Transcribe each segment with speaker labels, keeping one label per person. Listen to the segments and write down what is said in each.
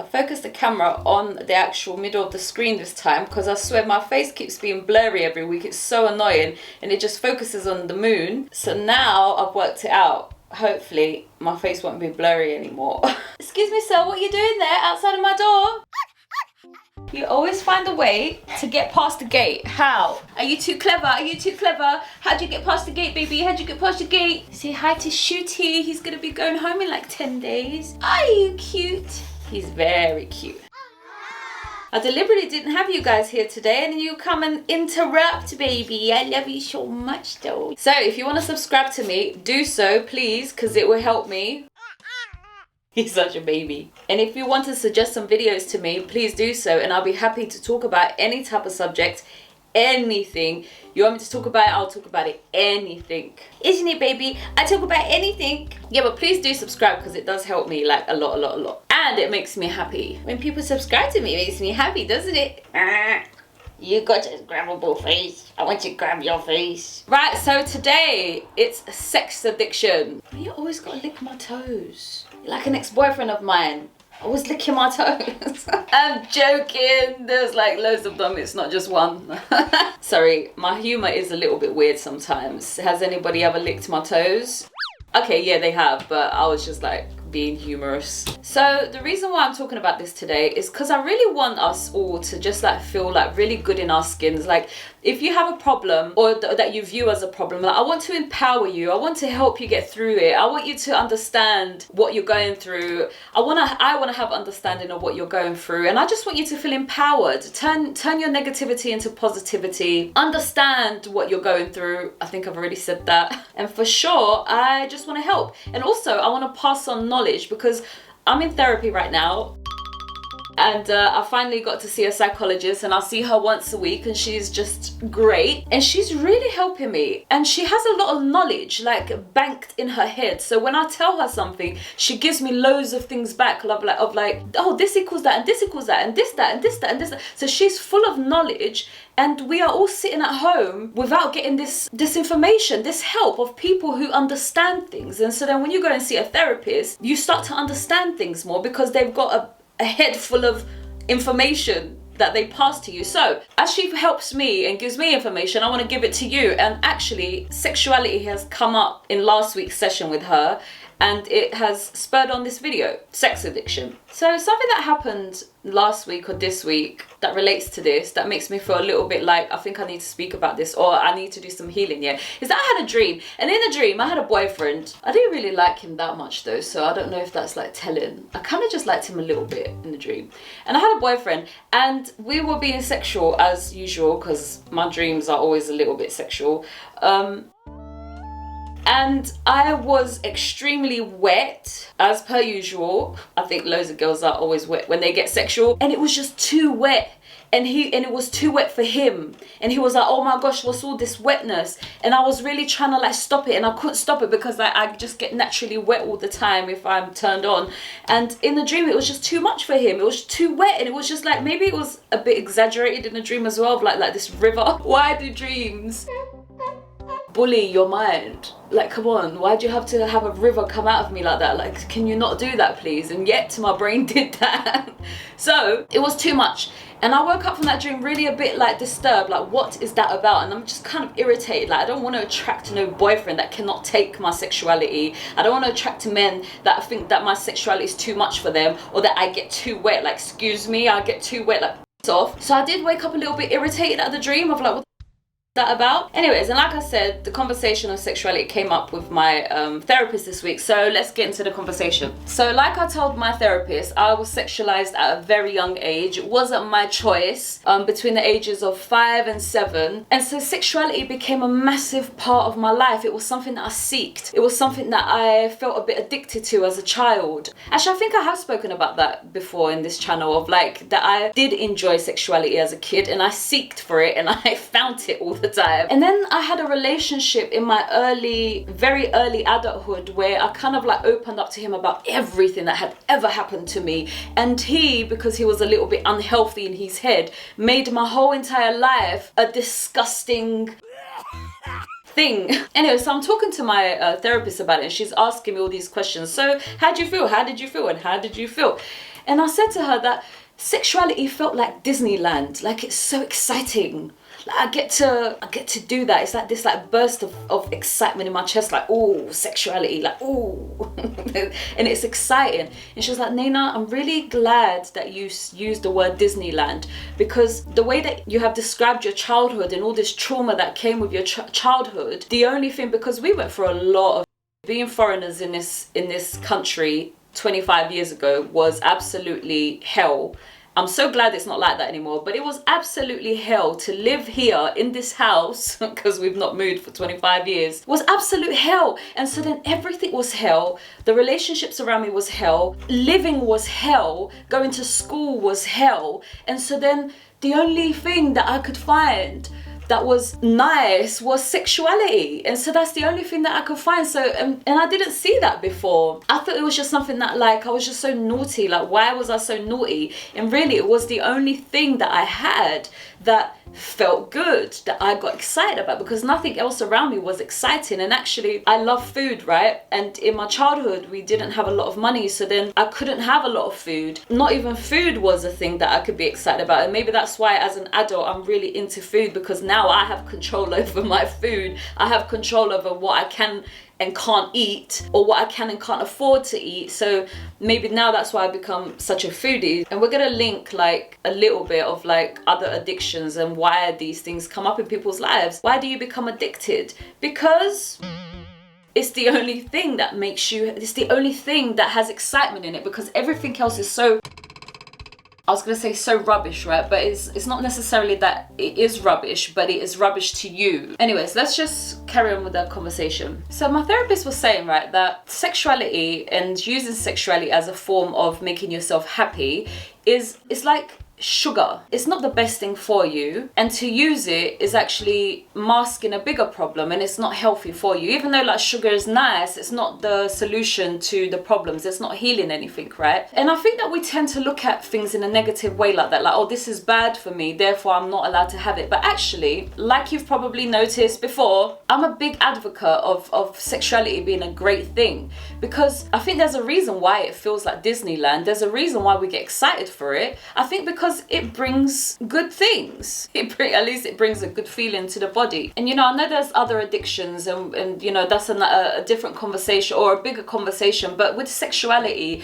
Speaker 1: focused the camera on the actual middle of the screen this time because I swear my face keeps being blurry every week. It's so annoying, and it just focuses on the moon. So now I've worked it out. Hopefully my face won't be blurry anymore. Excuse me, sir, what are you doing there outside of my door? You always find a way to get past the gate. How? Are you too clever? Are you too clever? How'd you get past the gate, baby? How'd you get past the gate? Say hi to Shooty. He's gonna be going home in like 10 days. Are you cute? He's very cute. I deliberately didn't have you guys here today, and you come and interrupt, baby. I love you so much, though. So if you want to subscribe to me, do so, please, because it will help me. He's such a baby. And if you want to suggest some videos to me, please do so, and I'll be happy to talk about any type of subject, anything. You want me to talk about it, I'll talk about it, anything. Isn't it, baby? I talk about anything. Yeah, but please do subscribe because it does help me like a lot. And it makes me happy. When people subscribe to me, it makes me happy, doesn't it? You got a grabbable face. I want to grab your face. Right, so today it's sex addiction. You always gotta lick my toes. You're like an ex-boyfriend of mine. I was licking my toes. I'm joking. There's like loads of them. It's not just one. Sorry, my humor is a little bit weird sometimes. Has anybody ever licked my toes? Okay, yeah, they have, but I was just like being humorous. So the reason why I'm talking about this today is because I really want us all to just like feel like really good in our skins. Like if you have a problem or that you view as a problem, like, I want to empower you. I want to help you get through it. I want you to understand what you're going through. I want to have understanding of what you're going through, and I just want you to feel empowered. Turn your negativity into positivity. Understand what you're going through. I think I've already said that. And for sure, I just want to help. And also I want to pass on knowledge because I'm in therapy right now. And I finally got to see a psychologist, and I see her once a week, and she's just great, and she's really helping me, and she has a lot of knowledge like banked in her head. So when I tell her something, she gives me loads of things back of like, oh, this equals that, and this equals that, and this, that, and this, that, and this, that. So she's full of knowledge, and we are all sitting at home without getting this information, this help of people who understand things. And so then when you go and see a therapist, you start to understand things more because they've got a head full of information that they pass to you. So as she helps me and gives me information, I want to give it to you. And actually sexuality has come up in last week's session with her, and it has spurred on this video, sex addiction. So something that happened last week or this week that relates to this, that makes me feel a little bit like I think I need to speak about this, or I need to do some healing, yeah, is that I had a dream. And in the dream I had a boyfriend. I didn't really like him that much though, so I don't know if that's like telling. I kind of just liked him a little bit in the dream. And I had a boyfriend, and we were being sexual as usual because my dreams are always a little bit sexual. And I was extremely wet, as per usual. I think loads of girls are always wet when they get sexual. And it was just too wet. And it was too wet for him. And he was like, oh my gosh, what's all this wetness? And I was really trying to like stop it, and I couldn't stop it because I just get naturally wet all the time if I'm turned on. And in the dream, it was just too much for him. It was too wet, and it was just like, maybe it was a bit exaggerated in the dream as well, of like this river. Why do dreams bully your mind? Like, come on, why'd you have to have a river come out of me like that? Like, can you not do that, please? And yet my brain did that. So it was too much. And I woke up from that dream really a bit like disturbed, like what is that about? And I'm just kind of irritated. Like, I don't want to attract no boyfriend that cannot take my sexuality. I don't want to attract men that think that my sexuality is too much for them, or that I get too wet. Like, excuse me, I get too wet, like off. So I did wake up a little bit irritated at the dream of like, what that about? Anyways, and like I said, the conversation of sexuality came up with my therapist this week, so let's get into the conversation. So like I told my therapist, I was sexualized at a very young age. It wasn't my choice, between the ages of 5 and 7, and so sexuality became a massive part of my life. It was something that I seeked. It was something that I felt a bit addicted to as a child. Actually, I think I have spoken about that before in this channel, of like that I did enjoy sexuality as a kid, and I seeked for it, and I found it all the time. And then I had a relationship in my very early adulthood where I kind of like opened up to him about everything that had ever happened to me. And he, because he was a little bit unhealthy in his head, made my whole entire life a disgusting thing. Anyway, so I'm talking to my therapist about it, and she's asking me all these questions. So how did you feel? How did you feel? And how did you feel? And I said to her that sexuality felt like Disneyland, like it's so exciting. Like I get to do that. It's like this like burst of excitement in my chest, like, oh, sexuality, like, oh. And it's exciting. And she was like, Nayna, I'm really glad that you used the word Disneyland, because the way that you have described your childhood and all this trauma that came with your childhood, the only thing, because we went through a lot of being foreigners in this country 25 years ago was absolutely hell. I'm so glad it's not like that anymore, but it was absolutely hell to live here in this house, because we've not moved for 25 years, was absolute hell. And so then everything was hell. The relationships around me was hell. Living was hell. Going to school was hell. And so then the only thing that I could find that was nice was sexuality, and so that's the only thing that I could find. So and I didn't see that before. I thought it was just something that, like, I was just so naughty, like, why was I so naughty? And really it was the only thing that I had that felt good, that I got excited about, because nothing else around me was exciting. And actually I love food, right? And in my childhood we didn't have a lot of money, so then I couldn't have a lot of food. Not even food was a thing that I could be excited about. And maybe that's why as an adult I'm really into food, because now I have control over my food. I have control over what I can and can't eat, or what I can and can't afford to eat. So maybe now that's why I become such a foodie. And we're gonna link like a little bit of like other addictions and why these things come up in people's lives. Why do you become addicted? Because it's the only thing that makes you, it's the only thing that has excitement in it, because everything else is so, I was gonna say so rubbish, right? But it's not necessarily that it is rubbish, but it is rubbish to you. Anyways, let's just carry on with that conversation. So my therapist was saying, right, that sexuality and using sexuality as a form of making yourself happy is like sugar. It's not the best thing for you, and to use it is actually masking a bigger problem, and it's not healthy for you. Even though like sugar is nice, it's not the solution to the problems. It's not healing anything, right? And I think that we tend to look at things in a negative way like that, like, oh, this is bad for me, therefore I'm not allowed to have it. But actually, like you've probably noticed before, I'm a big advocate of sexuality being a great thing, because I think there's a reason why it feels like Disneyland. There's a reason why we get excited for it. I think because it brings good things. At least it brings a good feeling to the body. And you know, I know there's other addictions, and you know, that's a different conversation, or a bigger conversation. But with sexuality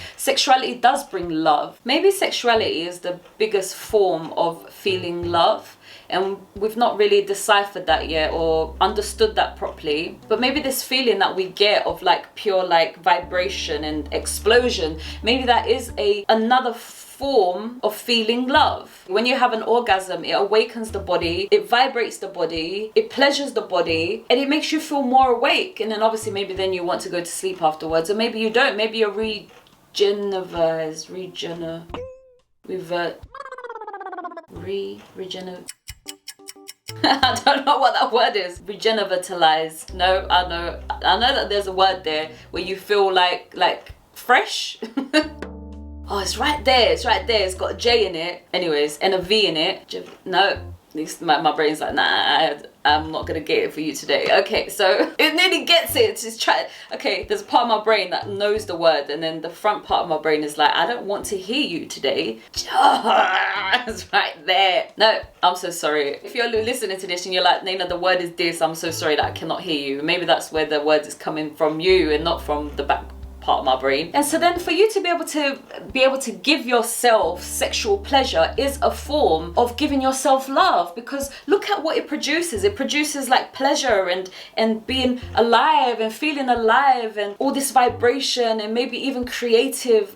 Speaker 1: does bring love. Maybe sexuality is the biggest form of feeling love, and we've not really deciphered that yet or understood that properly. But maybe this feeling that we get of like pure like vibration and explosion, maybe that is another form of feeling love. When you have an orgasm, it awakens the body, it vibrates the body, it pleasures the body, and it makes you feel more awake. And then obviously maybe then you want to go to sleep afterwards, or maybe you don't. Maybe you're I don't know what that word is. Regeneratilize. No, I know that there's a word there where you feel like fresh. Oh, it's right there. It's got a J in it. Anyways, and a V in it. No, at least my brain's like, nah, I'm not gonna get it for you today. Okay, so it nearly gets it. Just try. Okay, there's a part of my brain that knows the word, and then the front part of my brain is like, I don't want to hear you today. It's right there. No, I'm so sorry. If you're listening to this and you're like, Nayna, the word is this, I'm so sorry that I cannot hear you. Maybe that's where the word is coming from you and not from the back part of my brain. And so then for you to be able to give yourself sexual pleasure is a form of giving yourself love, because look at what it produces like pleasure and being alive and feeling alive and all this vibration, and maybe even creative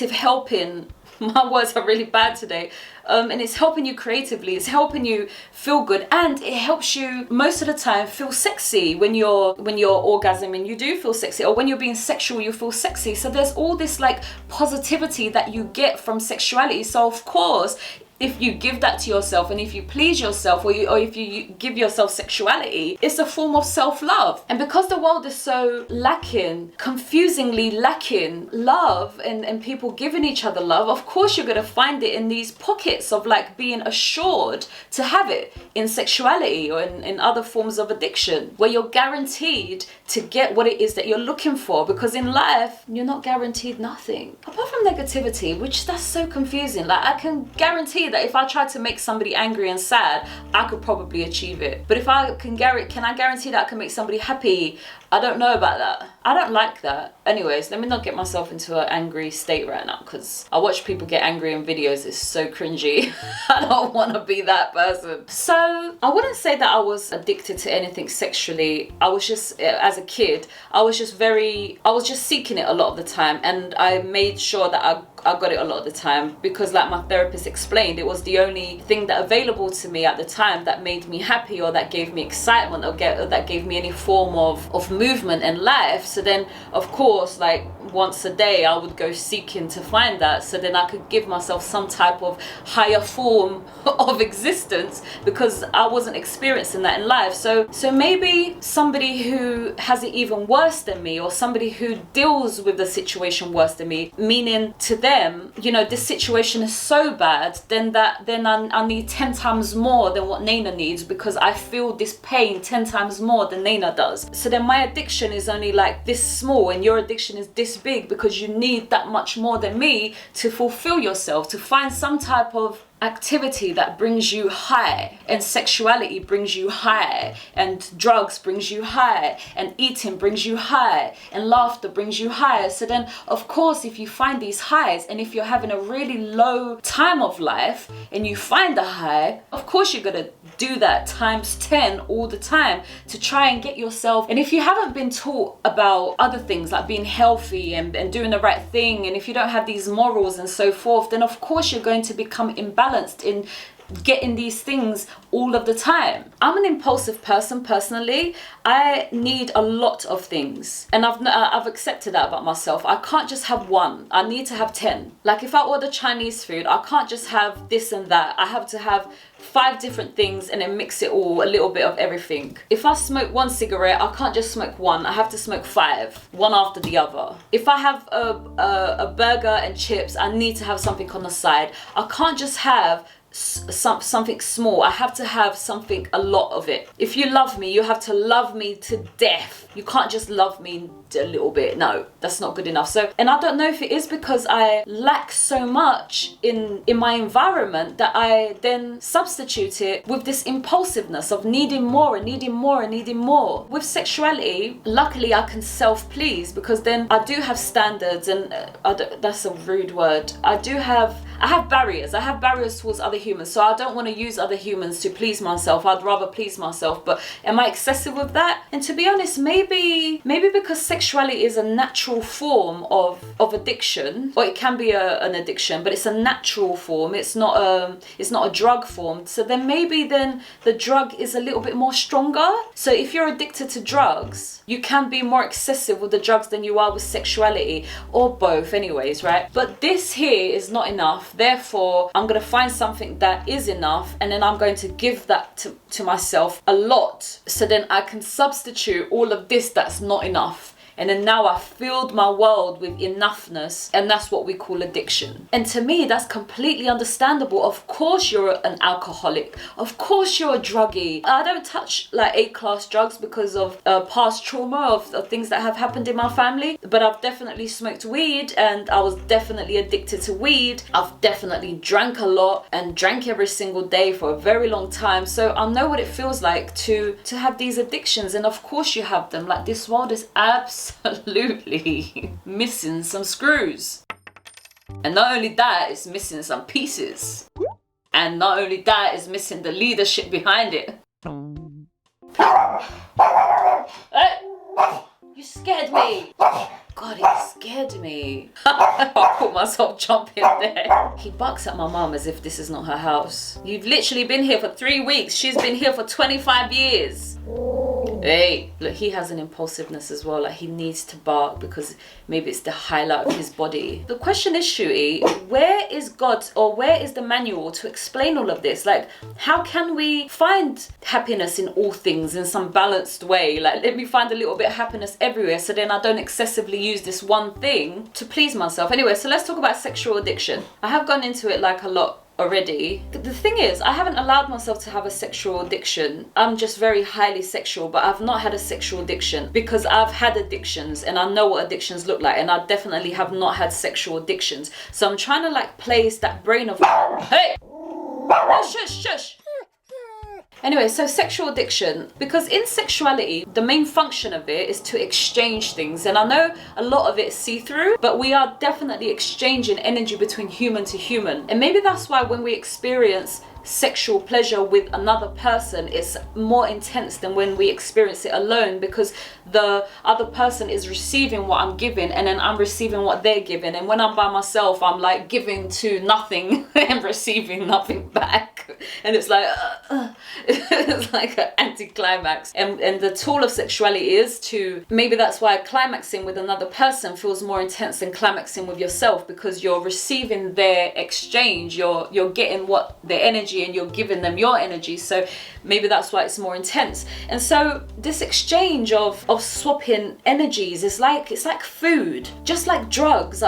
Speaker 1: helping. My words are really bad today. And it's helping you creatively, it's helping you feel good, and it helps you most of the time feel sexy. When you're orgasming, you do feel sexy, or when you're being sexual, you feel sexy. So there's all this like positivity that you get from sexuality. So of course, if you give that to yourself and if you please yourself, or if you give yourself sexuality, it's a form of self-love. And because the world is so lacking, confusingly lacking love and people giving each other love, of course you're going to find it in these pockets of like being assured to have it in sexuality or in other forms of addiction, where you're guaranteed to get what it is that you're looking for. Because in life, you're not guaranteed nothing. Apart from negativity, which that's so confusing. Like, I can guarantee that if I tried to make somebody angry and sad, I could probably achieve it. But if I can I guarantee that I can make somebody happy? I don't know about that. I don't like that. Anyways, let me not get myself into an angry state right now, because I watch people get angry in videos. It's so cringy. I don't want to be that person. So I wouldn't say that I was addicted to anything sexually. I was just, as a kid, I was just seeking it a lot of the time, and I made sure that I got it a lot of the time, because like my therapist explained, it was the only thing that available to me at the time that made me happy, or that gave me excitement, or that gave me any form of movement in life. So then of course, like once a day I would go seeking to find that, so then I could give myself some type of higher form of existence, because I wasn't experiencing that in life. So maybe somebody who has it even worse than me, or somebody who deals with the situation worse than me, meaning to them, you know, this situation is so bad, then I need 10 times more than what Nayna needs, because I feel this pain 10 times more than Nayna does. So then my addiction is only like this small, and your addiction is this big, because you need that much more than me to fulfill yourself, to find some type of activity that brings you high, and sexuality brings you high, and drugs brings you high, and eating brings you high, and laughter brings you high. So then of course, if you find these highs, and if you're having a really low time of life and you find the high, of course you're gonna do that times 10 all the time to try and get yourself. And if you haven't been taught about other things like being healthy and doing the right thing, and if you don't have these morals and so forth, then of course you're going to become imbalanced in getting these things all of the time. I'm an impulsive person personally. I need a lot of things, and I've accepted that about myself. I can't just have one. I need to have 10. Like if I order Chinese food, I can't just have this and that. I have to have 5 different things and then mix it all, a little bit of everything. If I smoke one cigarette, I can't just smoke one. I have to smoke 5, one after the other. If I have a burger and chips, I need to have something on the side. I can't just have something small. I have to have something, a lot of it. If you love me, you have to love me to death. You can't just love me a little bit. No, that's not good enough. So, and I don't know if it is because I lack so much in my environment that I then substitute it with this impulsiveness of needing more and needing more and needing more. With sexuality, luckily I can self-please, because then I do have standards, and that's a rude word. I have barriers. I have barriers towards other humans, so I don't want to use other humans to please myself. I'd rather please myself. But am I excessive with that? And to be honest, maybe because sexuality is a natural form of addiction, or it can be an addiction, but it's a natural form. It's not a drug form. So then maybe the drug is a little bit more stronger. So if you're addicted to drugs, you can be more excessive with the drugs than you are with sexuality, or both anyways, right? But this here is not enough. Therefore, I'm going to find something that is enough, and then I'm going to give that to myself a lot, so then I can substitute all of this that's not enough. And then now I filled my world with enoughness, and that's what we call addiction. And to me, that's completely understandable. Of course you're an alcoholic. Of course you're a druggie. I don't touch like A-class drugs because of past trauma of things that have happened in my family. But I've definitely smoked weed, and I was definitely addicted to weed. I've definitely drank a lot and drank every single day for a very long time. So I know what it feels like to have these addictions. And of course you have them. Like, this world is absolutely missing some screws. And not only that, it's missing some pieces. And not only that, it's missing the leadership behind it. Hey, you scared me. God, he scared me. I caught myself jumping there. He barks at my mum as if this is not her house. You've literally been here for 3 weeks. She's been here for 25 years. Hey, look, he has an impulsiveness as well. Like, he needs to bark because maybe it's the highlight of his body. The question is, Shooty, where is God, or where is the manual to explain all of this? Like, how can we find happiness in all things in some balanced way? Like, let me find a little bit of happiness everywhere so then I don't excessively use this one thing to please myself. Anyway, so let's talk about sexual addiction. I have gone into it like a lot already. The thing is, I haven't allowed myself to have a sexual addiction. I'm just very highly sexual, but I've not had a sexual addiction because I've had addictions and I know what addictions look like, and I definitely have not had sexual addictions. So I'm trying to like place that brain of, hey, oh, shush. Anyway, so sexual addiction, because in sexuality, the main function of it is to exchange things. And I know a lot of it is see-through, but we are definitely exchanging energy between human to human. And maybe that's why when we experience sexual pleasure with another person, it's more intense than when we experience it alone, because the other person is receiving what I'm giving and then I'm receiving what they're giving. And when I'm by myself, I'm like giving to nothing and receiving nothing back. And it's like, it's like an anticlimax. And the tool of sexuality is to, maybe that's why climaxing with another person feels more intense than climaxing with yourself, because you're receiving their exchange, you're getting what their energy, and you're giving them your energy. So maybe that's why it's more intense. And so this exchange of swapping energies is like, it's like food, just like drugs.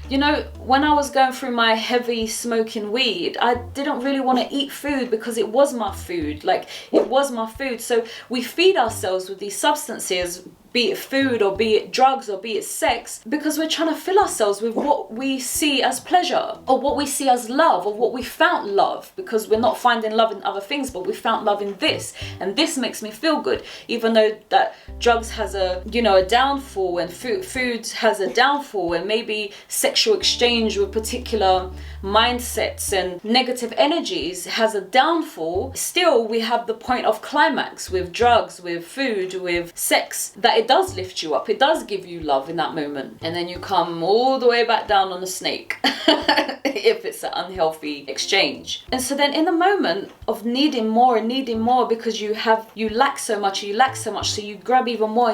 Speaker 1: You know, when I was going through my heavy smoking weed, I didn't really want to eat food because it was my food. Like, it was my food. So we feed ourselves with these substances, be it food or be it drugs or be it sex, because we're trying to fill ourselves with what we see as pleasure or what we see as love or what we found love, because we're not finding love in other things, but we found love in this, and this makes me feel good. Even though that drugs has a, you know, a downfall, and food has a downfall, and maybe sexual exchange with particular mindsets and negative energies has a downfall, still we have the point of climax with drugs, with food, with sex, that it does lift you up, it does give you love in that moment, and then you come all the way back down on the snake if it's an unhealthy exchange. And so then in the moment of needing more and needing more, because you lack so much, so you grab even more,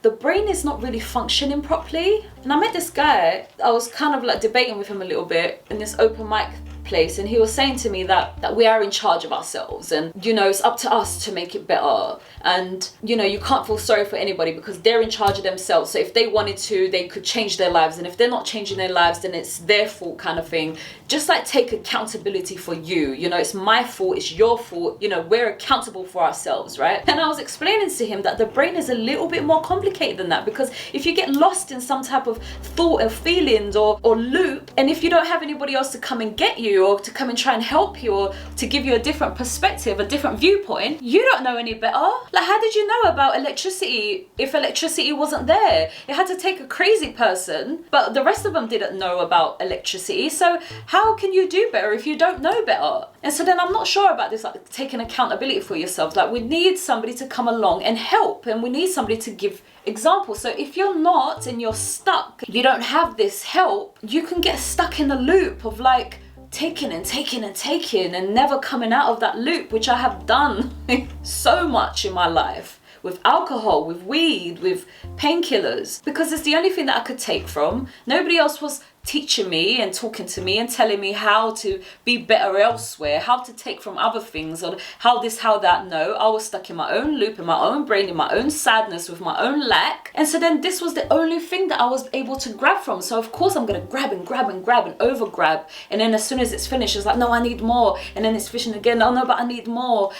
Speaker 1: the brain is not really functioning properly. And I met this guy, I was kind of like debating with him a little bit in this open mic place, and he was saying to me that we are in charge of ourselves, and you know, it's up to us to make it better, and you know, you can't feel sorry for anybody because they're in charge of themselves. So if they wanted to, they could change their lives, and if they're not changing their lives, then it's their fault, kind of thing. Just like take accountability for you, you know, it's my fault, it's your fault, you know, we're accountable for ourselves, right? And I was explaining to him that the brain is a little bit more complicated than that, because if you get lost in some type of thought or feelings or loop, and if you don't have anybody else to come and get you, or to come and try and help you, or to give you a different perspective, a different viewpoint, you don't know any better. Like, how did you know about electricity if electricity wasn't there? It had to take a crazy person, but the rest of them didn't know about electricity. So how can you do better if you don't know better? And so then I'm not sure about this, like taking accountability for yourselves. Like, we need somebody to come along and help, and we need somebody to give example. So if you're not, and you're stuck, you don't have this help, you can get stuck in a loop of like taking and never coming out of that loop, which I have done so much in my life, with alcohol, with weed, with painkillers, because it's the only thing that I could take from. Nobody else was teaching me and talking to me and telling me how to be better elsewhere, how to take from other things, or how this, how that. No, I was stuck in my own loop, in my own brain, in my own sadness, with my own lack. And so then this was the only thing that I was able to grab from. So of course I'm gonna grab and over grab, and then as soon as it's finished, it's like, no, I need more. And then it's fishing again, oh no, but I need more.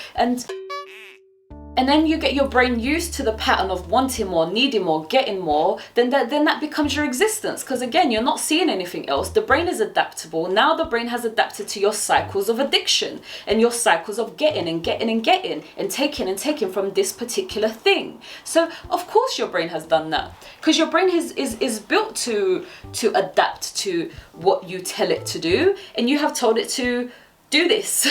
Speaker 1: And then you get your brain used to the pattern of wanting more, needing more, getting more, then that becomes your existence. Because again, you're not seeing anything else. The brain is adaptable. Now the brain has adapted to your cycles of addiction and your cycles of getting and taking from this particular thing. So of course your brain has done that, because your brain is built to adapt to what you tell it to do, and you have told it to do this.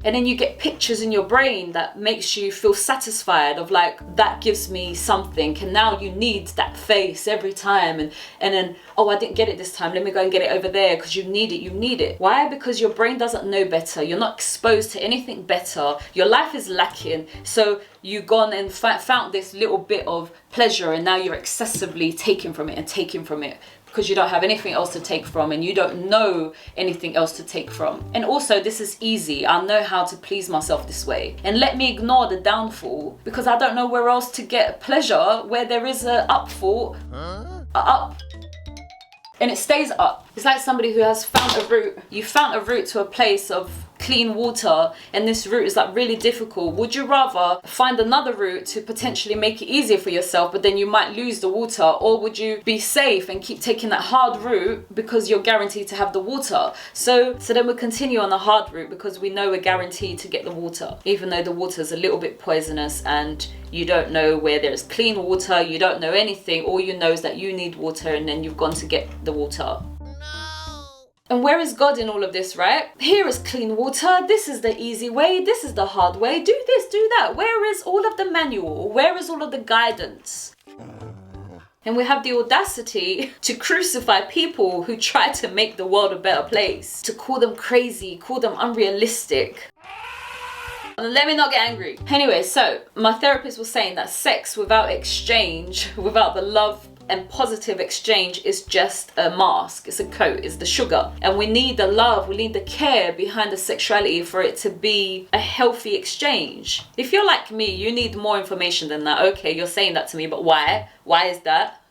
Speaker 1: And then you get pictures in your brain that makes you feel satisfied of like, that gives me something. And now you need that face every time. And then, oh, I didn't get it this time. Let me go and get it over there, because you need it. You need it. Why? Because your brain doesn't know better. You're not exposed to anything better. Your life is lacking. So you've gone and found this little bit of pleasure, and now you're excessively taking from it and taking from it, because you don't have anything else to take from, and you don't know anything else to take from. And also, this is easy. I know how to please myself this way. And let me ignore the downfall, because I don't know where else to get pleasure where there is a upfall. Up. And it stays up. It's like somebody who has found a route. You found a route to a place of clean water, and this route is like really difficult. Would you rather find another route to potentially make it easier for yourself, but then you might lose the water? Or would you be safe and keep taking that hard route because you're guaranteed to have the water? So then we continue on the hard route because we know we're guaranteed to get the water, even though the water is a little bit poisonous and you don't know where there's clean water. You don't know anything. All you know is that you need water, and then you've gone to get the water. And where is God in all of this, right? Here is clean water. This is the easy way. This is the hard way. Do this, do that. Where is all of the manual? Where is all of the guidance? And we have the audacity to crucify people who try to make the world a better place, to call them crazy, call them unrealistic. Let me not get angry. Anyway, so my therapist was saying that sex without exchange, without the love and positive exchange, is just a mask. It's a coat, it's the sugar. And we need the love, we need the care behind the sexuality for it to be a healthy exchange. If you're like me, you need more information than that. Okay, you're saying that to me, but why? Why is that?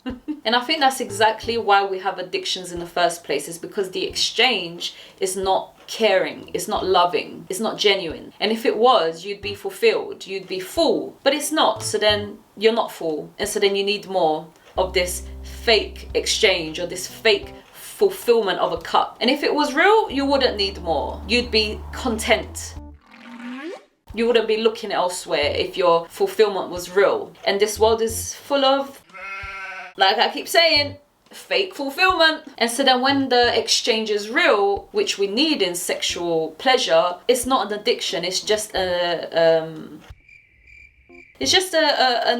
Speaker 1: And I think that's exactly why we have addictions in the first place, is because the exchange is not caring, it's not loving, it's not genuine. And if it was, you'd be fulfilled, you'd be full, but it's not. So then you're not full, and so then you need more of this fake exchange or this fake fulfillment of a cup. And if it was real, you wouldn't need more. You'd be content. You wouldn't be looking elsewhere if your fulfillment was real. And this world is full of, like I keep saying, fake fulfillment. And so then when the exchange is real, which we need in sexual pleasure, it's not an addiction, it's just an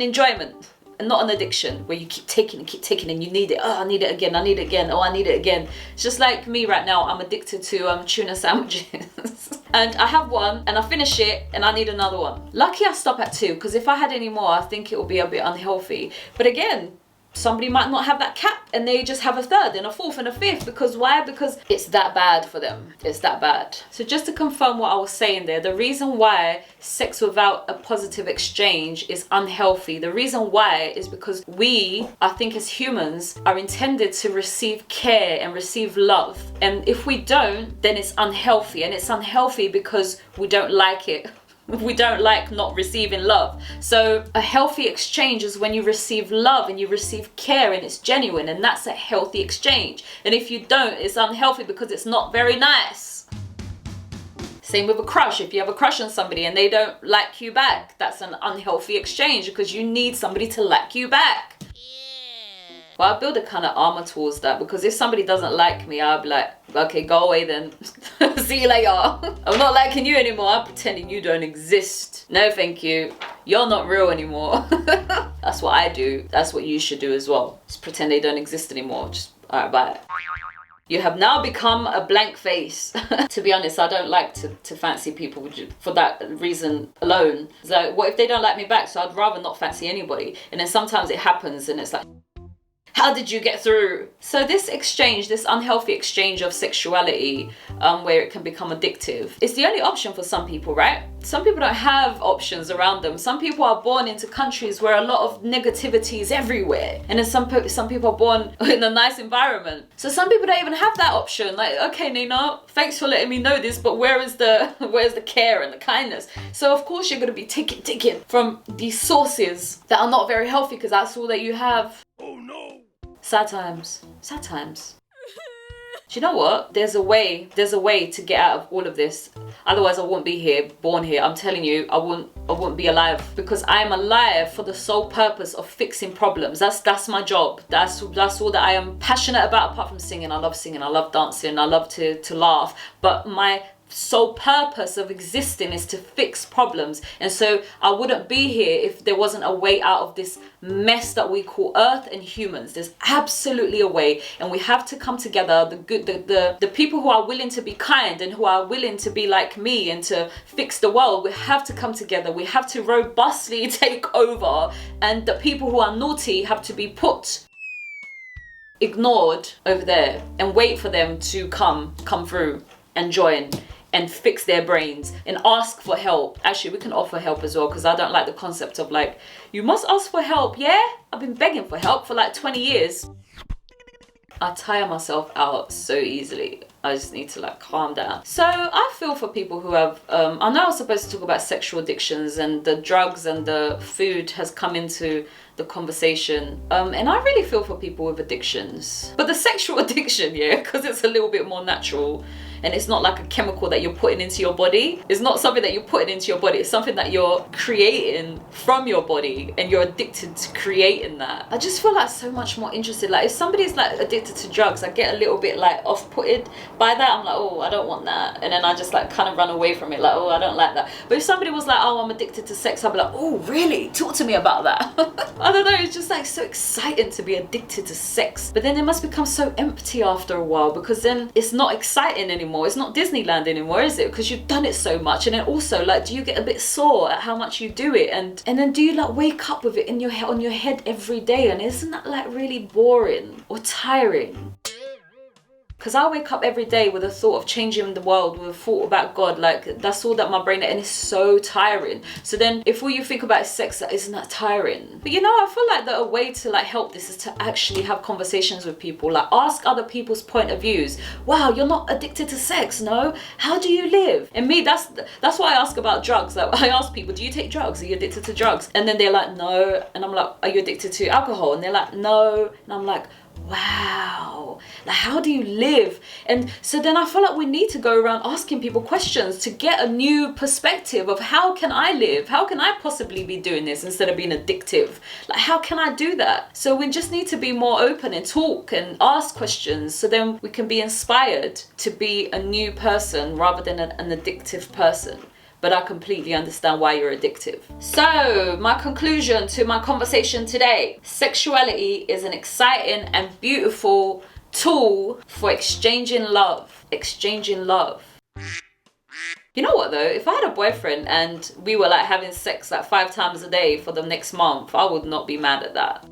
Speaker 1: enjoyment. And not an addiction where you keep taking and you need it. Oh, I need it again, I need it again, oh, I need it again. It's just like me right now, I'm addicted to tuna sandwiches. And I have one and I finish it and I need another one. Lucky I stop at 2, because if I had any more, I think it would be a bit unhealthy. But again, somebody might not have that cap and they just have a 3rd and a 4th and a 5th. Because why? Because it's that bad for them. It's that bad. So just to confirm what I was saying there, the reason why sex without a positive exchange is unhealthy, the reason why is because we, I think as humans, are intended to receive care and receive love. And if we don't, then it's unhealthy. And it's unhealthy because we don't like it. We don't like not receiving love. So a healthy exchange is when you receive love and you receive care and it's genuine, and that's a healthy exchange. And if you don't, it's unhealthy because it's not very nice. Same with a crush. If you have a crush on somebody and they don't like you back, that's an unhealthy exchange because you need somebody to like you back. Well, I build a kind of armor towards that, because if somebody doesn't like me, I'll be like, okay, go away then. See you later. I'm not liking you anymore. I'm pretending you don't exist. No, thank you. You're not real anymore. That's what I do. That's what you should do as well. Just pretend they don't exist anymore. Just, alright, bye. You have now become a blank face. To be honest, I don't like to fancy people for that reason alone. It's like, what if they don't like me back? So I'd rather not fancy anybody. And then sometimes it happens and it's like, how did you get through? So this exchange, this unhealthy exchange of sexuality, where it can become addictive, is the only option for some people, right? Some people don't have options around them. Some people are born into countries where a lot of negativity is everywhere. And then some people are born in a nice environment. So some people don't even have that option. Like, okay, Nayna, thanks for letting me know this, but where's the care and the kindness? So of course you're gonna be taking from these sources that are not very healthy, because that's all that you have. Oh no. Sad times. Sad times. Do you know what? There's a way to get out of all of this. Otherwise I wouldn't be born here. I'm telling you, I wouldn't be alive, because I am alive for the sole purpose of fixing problems. That's my job. That's all that I am passionate about, apart from singing. I love singing, I love dancing, I love to laugh. But my sole purpose of existing is to fix problems. And so I wouldn't be here if there wasn't a way out of this mess that we call Earth and humans. There's absolutely a way, and we have to come together. The people who are willing to be kind and who are willing to be like me and to fix the world, we have to come together. We have to robustly take over, and the people who are naughty have to be ignored over there and wait for them to come through and join and fix their brains and ask for help. Actually, we can offer help as well, because I don't like the concept of like, you must ask for help. Yeah, I've been begging for help for like 20 years. I tire myself out so easily. I just need to like calm down. So I feel for people who have, I know I was supposed to talk about sexual addictions, and the drugs and the food has come into the conversation. And I really feel for people with addictions. But the sexual addiction, yeah, because it's a little bit more natural. And it's not like a chemical that you're putting into your body. It's not something that you're putting into your body. It's something that you're creating from your body, and you're addicted to creating that. I just feel like so much more interested. Like if somebody's like addicted to drugs, I get a little bit like off-putted by that. I'm like, oh, I don't want that. And then I just like kind of run away from it. Like, oh, I don't like that. But if somebody was like, oh, I'm addicted to sex, I'd be like, oh, really? Talk to me about that. I don't know. It's just like so exciting to be addicted to sex. But then it must become so empty after a while, because then it's not exciting anymore. It's not Disneyland anymore, is it? Because you've done it so much. And then also, like, do you get a bit sore at how much you do it? And then do you like wake up with it in your head, on your head every day? And isn't that like really boring or tiring? Because I wake up every day with a thought of changing the world, with a thought about God. Like, that's all that my brain, and it's so tiring. So then if all you think about is sex, isn't that tiring? But you know, I feel like that a way to like help this is to actually have conversations with people. Like, ask other people's point of views. Wow, you're not addicted to sex, no? How do you live? And me, that's why I ask about drugs. Like, I ask people, do you take drugs? Are you addicted to drugs? And then they're like, no. And I'm like, are you addicted to alcohol? And they're like, no. And I'm like, wow, like how do you live? And so then I feel like we need to go around asking people questions to get a new perspective of how can I live? How can I possibly be doing this instead of being addictive? Like, how can I do that? So we just need to be more open and talk and ask questions, so then we can be inspired to be a new person rather than an addictive person. But I completely understand why you're addictive. So my conclusion to my conversation today: sexuality is an exciting and beautiful tool for exchanging love. Exchanging love. You know what though? If I had a boyfriend and we were like having sex like 5 times a day for the next month, I would not be mad at that.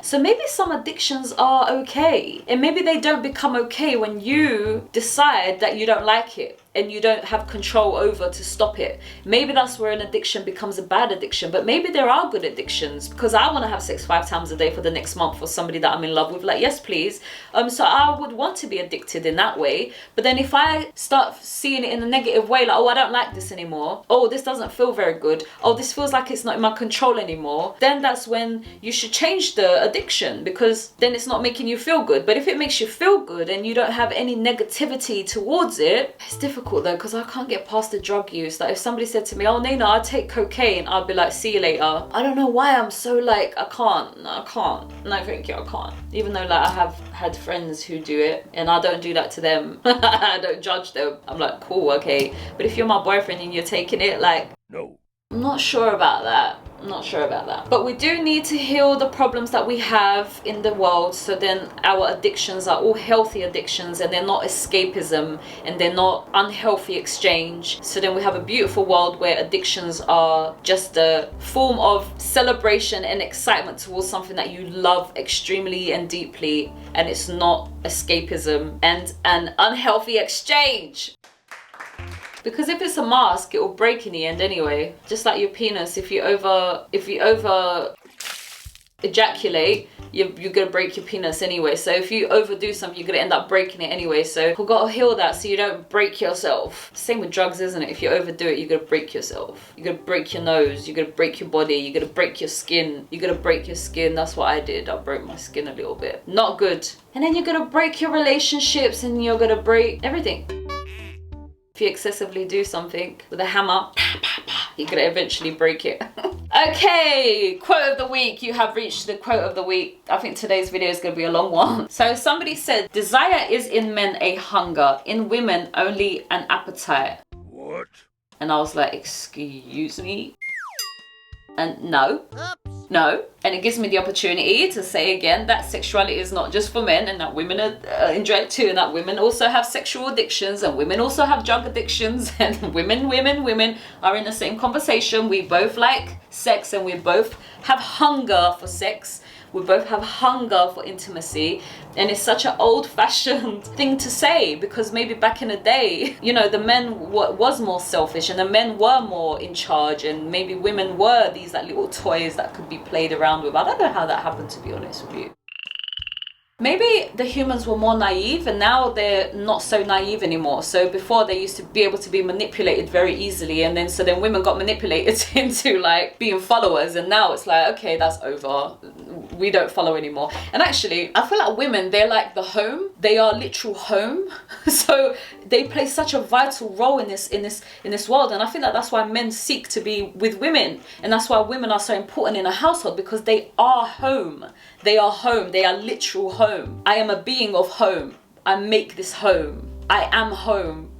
Speaker 1: So maybe some addictions are okay, and maybe they don't become okay when you decide that you don't like it and you don't have control over to stop it. Maybe that's where an addiction becomes a bad addiction, but maybe there are good addictions, because I want to have sex 5 times a day for the next month for somebody that I'm in love with. Like, yes, please. So I would want to be addicted in that way. But then if I start seeing it in a negative way, like, oh, I don't like this anymore. Oh, this doesn't feel very good. Oh, this feels like it's not in my control anymore. Then that's when you should change the addiction, because then it's not making you feel good. But if it makes you feel good and you don't have any negativity towards it, it's difficult though, because I can't get past the drug use. Like, if somebody said to me, oh, Nayna, I take cocaine, I'd be like, see you later. I don't know why I'm so like, I can't. No, thank you, I can't. Even though like I have had friends who do it, and I don't do that to them. I don't judge them. I'm like, cool, okay. But if you're my boyfriend and you're taking it, like, no. I'm not sure about that. But we do need to heal the problems that we have in the world, so then our addictions are all healthy addictions, and they're not escapism, and they're not unhealthy exchange. So then we have a beautiful world where addictions are just a form of celebration and excitement towards something that you love extremely and deeply, and it's not escapism and an unhealthy exchange. Because if it's a mask, it will break in the end anyway. Just like your penis, if you over ejaculate, you're gonna break your penis anyway. So if you overdo something, you're gonna end up breaking it anyway. So we've got to heal that so you don't break yourself. Same with drugs, isn't it? If you overdo it, you're gonna break yourself. You're gonna break your nose, you're gonna break your body, you're gonna break your skin. You're gonna break your skin. That's what I did. I broke my skin a little bit. Not good. And then you're gonna break your relationships, and you're gonna break everything. If you excessively do something with a hammer, you're gonna eventually break it. Okay, quote of the week. You have reached the quote of the week. I think today's video is gonna be a long one. So somebody said, desire is in men a hunger, in women only an appetite.
Speaker 2: What?
Speaker 1: And I was like, excuse me? And no. No. And it gives me the opportunity to say again that sexuality is not just for men, and that women enjoy it too, and that women also have sexual addictions, and women also have drug addictions, and women are in the same conversation. We both like sex, and we both have hunger for sex. We both have hunger for intimacy, and it's such an old-fashioned thing to say, because maybe back in the day, you know, the men was more selfish, and the men were more in charge, and maybe women were these like little toys that could be played around with. I don't know how that happened, to be honest with you. Maybe the humans were more naive, and now they're not so naive anymore. So before, they used to be able to be manipulated very easily, and then women got manipulated into like being followers, and now it's like, okay, that's over. We don't follow anymore. And actually, I feel like women, they're like the home. They are literal home. So they play such a vital role in this world, and I think that that's why men seek to be with women, and that's why women are so important in a household, because they are home. They are home. They are literal home. I am a being of home. I make this home. I am home.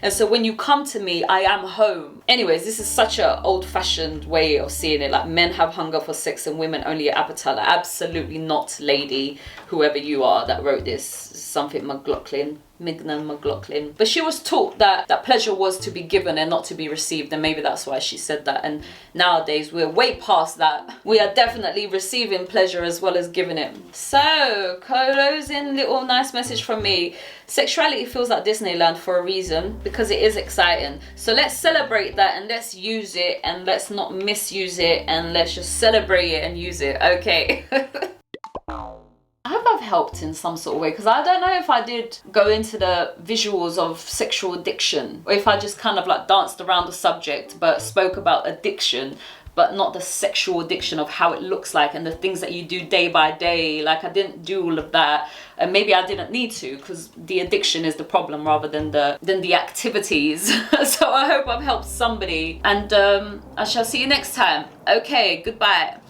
Speaker 1: And so when you come to me, I am home. Anyways, this is such an old-fashioned way of seeing it. Like, men have hunger for sex and women only an appetite. Like, absolutely not, lady, whoever you are that wrote this. Something McLaughlin. But she was taught that pleasure was to be given and not to be received, and maybe that's why she said that. And nowadays we're way past that. We are definitely receiving pleasure as well as giving it. So, closing little nice message from me. Sexuality feels like Disneyland for a reason, because it is exciting. So let's celebrate that, and let's use it, and let's not misuse it, and let's just celebrate it and use it. Okay. I hope I've helped in some sort of way, because I don't know if I did go into the visuals of sexual addiction, or if I just kind of like danced around the subject but spoke about addiction, but not the sexual addiction of how it looks like and the things that you do day by day. Like, I didn't do all of that, and maybe I didn't need to, because the addiction is the problem rather than the activities. So I hope I've helped somebody, and I shall see you next time. Okay, goodbye.